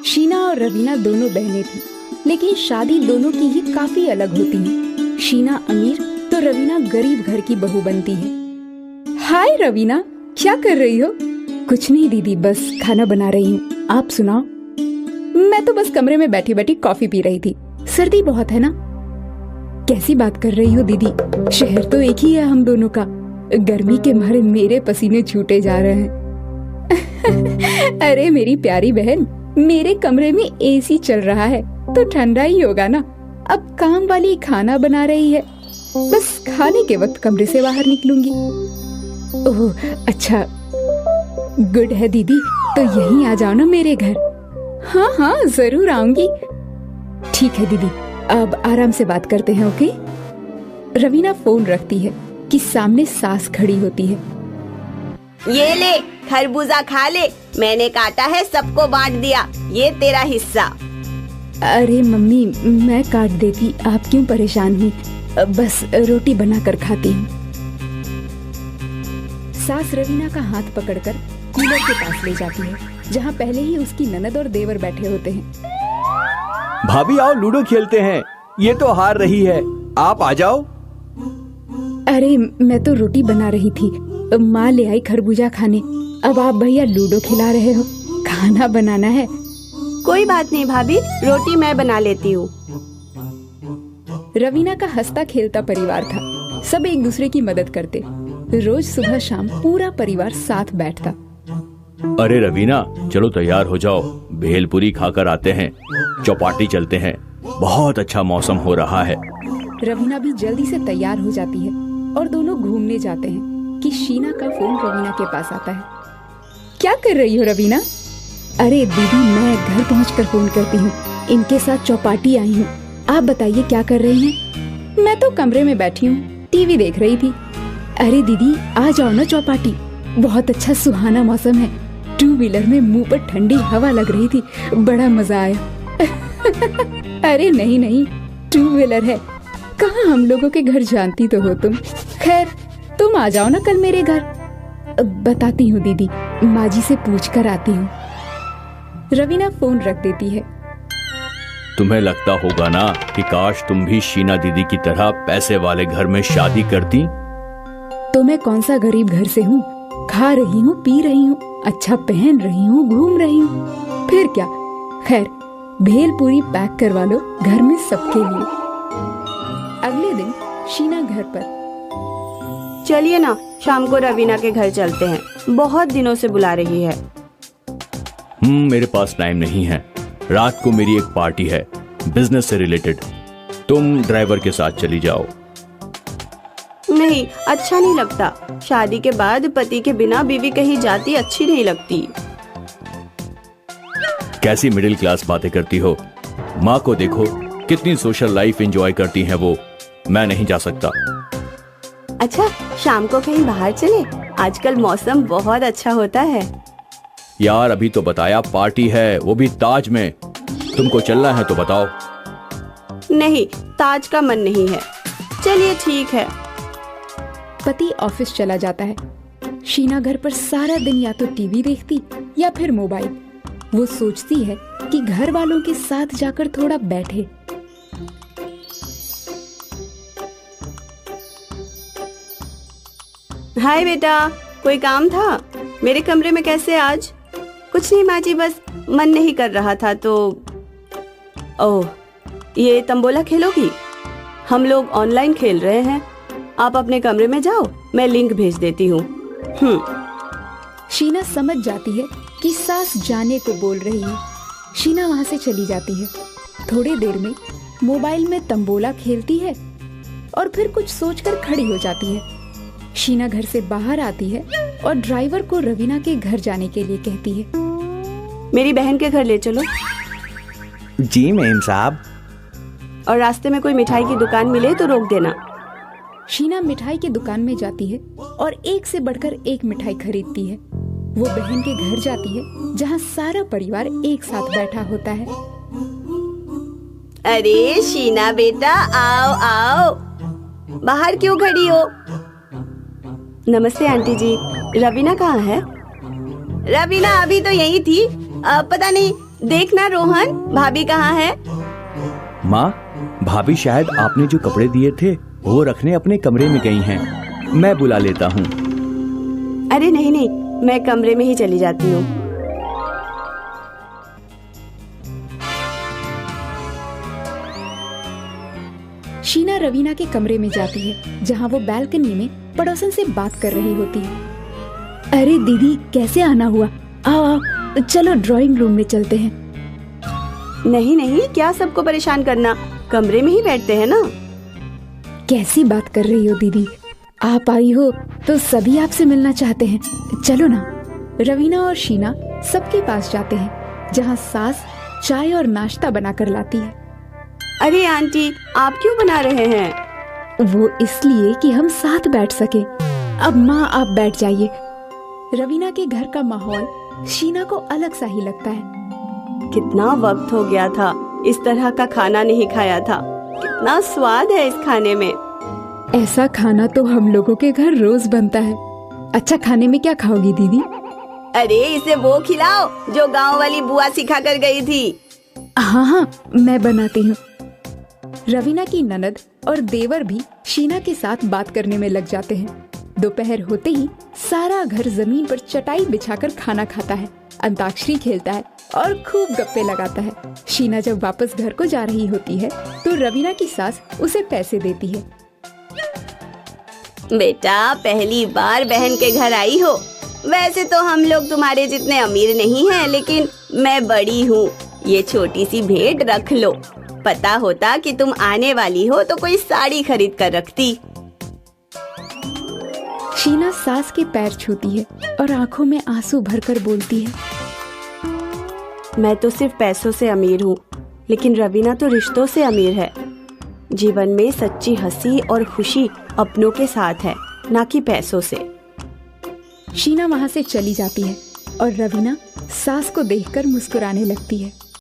शीना और रवीना दोनों बहनें थीं, लेकिन शादी दोनों की ही काफी अलग होती है। शीना अमीर तो रवीना गरीब घर की बहू बनती है। हाय रवीना, क्या कर रही हो? कुछ नहीं दीदी, बस खाना बना रही हूँ। आप सुनाओ? मैं तो बस कमरे में बैठी बैठी कॉफी पी रही थी। सर्दी बहुत है ना। कैसी बात कर रही हो दीदी, शहर तो एक ही है हम दोनों का। गर्मी के मारे मेरे पसीने छूटे जा रहे हैं। अरे मेरी प्यारी बहन, मेरे कमरे में एसी चल रहा है तो ठंडा ही होगा ना। अब काम वाली खाना बना रही है, बस खाने के वक्त कमरे से बाहर निकलूंगी। ओह अच्छा, गुड है दीदी, तो यहीं आ जाओ ना मेरे घर। हाँ हाँ जरूर आऊंगी। ठीक है दीदी, अब आराम से बात करते हैं, ओके? रवीना फोन रखती है कि सामने सास खड़ी होती है। ये ले खरबूजा खा ले, मैंने काटा है, सबको बांट दिया, ये तेरा हिस्सा। अरे मम्मी, मैं काट देती, आप क्यों परेशान हुई? बस रोटी बनाकर खाती हूँ। सास रवीना का हाथ पकड़कर कूलर के पास ले जाती है, जहाँ पहले ही उसकी ननद और देवर बैठे होते हैं। भाभी आओ, लूडो खेलते हैं। ये तो हार रही है, आप आ जाओ। अरे मैं तो रोटी बना रही थी, माँ ले आई खरबूजा खाने। अब आप भैया लूडो खिला रहे हो, खाना बनाना है। कोई बात नहीं भाभी, रोटी मैं बना लेती हूँ। रवीना का हंसता खेलता परिवार था, सब एक दूसरे की मदद करते। रोज सुबह शाम पूरा परिवार साथ बैठता। अरे रवीना, चलो तैयार हो जाओ, भेलपुरी खाकर आते हैं, चौपाटी चलते हैं, बहुत अच्छा मौसम हो रहा है। रवीना भी जल्दी से तैयार हो जाती है और दोनों घूमने जाते हैं कि शीना का फोन रवीना के पास आता है। क्या कर रही हो रवीना? अरे दीदी, मैं घर पहुंचकर फोन करती हूँ, इनके साथ चौपाटी आई हूँ। आप बताइए क्या कर रही हैं? मैं तो कमरे में बैठी हूँ, टीवी देख रही थी। अरे दीदी आ जाओ ना चौपाटी, बहुत अच्छा सुहाना मौसम है। 2 व्हीलर में मुंह पर ठंडी हवा लग रही थी, बड़ा मजा आया। अरे नहीं नहीं, 2 व्हीलर है, कहाँ हम लोगों के घर जानती तो हो तुम। खैर तुम आ जाओ ना कल मेरे घर। बताती हूँ दीदी, माँ जी से पूछ कर आती हूँ। रवीना फोन रख देती है। तुम्हें लगता होगा ना कि काश तुम भी शीना दीदी की तरह पैसे वाले घर में शादी करती। तो मैं कौन सा गरीब घर से हूँ? खा रही हूँ, पी रही हूँ, अच्छा पहन रही हूँ, घूम रही हूँ, फिर क्या। खैर भेलपुरी पैक करवा लो घर में सबके लिए। अगले दिन शीना घर पर। चलिए ना, शाम को रवीना के घर चलते हैं, बहुत दिनों से बुला रही है। मेरे पास टाइम नहीं है, रात को मेरी एक पार्टी है बिजनेस से रिलेटेड। तुम ड्राइवर के साथ चली जाओ। नहीं, अच्छा नहीं लगता, शादी के बाद पति के बिना बीवी कहीं जाती अच्छी नहीं लगती। कैसी मिडिल क्लास बातें करती हो? माँ को देखो, कितनी सोशल लाइफ एंजॉय करती हैं वो, मैं नहीं जा सकता। अच्छा, शाम को कहीं बाहर चले, आजकल मौसम बहुत अच्छा होता है। यार अभी तो बताया पार्टी है, वो भी ताज में। तुमको चलना है तो बताओ। नहीं, ताज का मन नहीं है। चलिए ठीक है। पति ऑफिस चला जाता है। शीना घर पर सारा दिन या तो टीवी देखती या फिर मोबाइल। वो सोचती है कि घर वालों के साथ जाकर थोड़ा बैठे। हाय बेटा, कोई काम था? मेरे कमरे में कैसे आज? कुछ नहीं माँ जी, बस मन नहीं कर रहा था तो। ओह, ये तंबोला खेलोगी? हम लोग ऑनलाइन खेल रहे हैं, आप अपने कमरे में जाओ, मैं लिंक भेज देती हूँ। शीना समझ जाती है कि सास जाने को बोल रही है। शीना वहाँ से चली जाती है। थोड़ी देर में मोबाइल में तंबोला खेलती है और फिर कुछ सोचकर खड़ी हो जाती है। शीना घर से बाहर आती है और ड्राइवर को रवीना के घर जाने के लिए कहती है। मेरी बहन के घर ले चलो। जी मेम साहब। और रास्ते में कोई मिठाई की दुकान मिले तो रोक देना। शीना मिठाई की दुकान में जाती है और एक से बढ़कर एक मिठाई खरीदती है। वो बहन के घर जाती है जहाँ सारा परिवार एक साथ बैठा होता है। अरे शीना बेटा, आओ आओ, बाहर क्यों खड़ी हो? नमस्ते आंटी जी, रवीना कहाँ है? रवीना अभी तो यही थी। पता नहीं, देखना रोहन भाभी कहाँ है। माँ, भाभी शायद आपने जो कपड़े दिए थे वो रखने अपने कमरे में गई हैं। मैं बुला लेता हूँ। अरे नहीं नहीं, मैं कमरे में ही चली जाती हूँ। शीना रवीना के कमरे में जाती है जहाँ वो बालकनी में पड़ोसन से बात कर रही होती है। अरे दीदी, कैसे आना हुआ? आओ चलो ड्राइंग रूम में चलते हैं। नहीं नहीं, क्या सबको परेशान करना, कमरे में ही बैठते हैं ना। कैसी बात कर रही हो दीदी? आप आई हो तो सभी आपसे मिलना चाहते हैं, चलो ना। रवीना और शीना सबके पास जाते हैं जहाँ सास चाय और नाश्ता बनाकर लाती है। अरे आंटी, आप क्यों बना रहे हैं? वो इसलिए कि हम साथ बैठ सके। अब माँ आप बैठ जाइए। रवीना के घर का माहौल शीना को अलग सा ही लगता है। कितना वक्त हो गया था इस तरह का खाना नहीं खाया था। कितना स्वाद है इस खाने में। ऐसा खाना तो हम लोगों के घर रोज बनता है। अच्छा, खाने में क्या खाओगी दीदी? अरे इसे वो खिलाओ जो गांव वाली बुआ सिखा कर गई थी। हाँ हाँ, मैं बनाती हूँ। रवीना की ननद और देवर भी शीना के साथ बात करने में लग जाते हैं। दोपहर होते ही सारा घर जमीन पर चटाई बिछाकर खाना खाता है, अंताक्षरी खेलता है और खूब गप्पे लगाता है। शीना जब वापस घर को जा रही होती है तो रवीना की सास उसे पैसे देती है। बेटा, पहली बार बहन के घर आई हो। वैसे तो हम लोग तुम्हारे जितने अमीर नहीं हैं, लेकिन मैं बड़ी हूँ। ये छोटी सी भेंट रख लो। पता होता कि तुम आने वाली हो तो कोई साड़ी खरीद कर रखती। शीना सास के पैर छूती है और आंखों में आंसू भरकर बोलती है, मैं तो सिर्फ पैसों से अमीर हूँ, लेकिन रवीना तो रिश्तों से अमीर है। जीवन में सच्ची हंसी और खुशी अपनों के साथ है, ना कि पैसों से। शीना वहाँ से चली जाती है और रवीना सास को देखकर मुस्कुराने लगती है।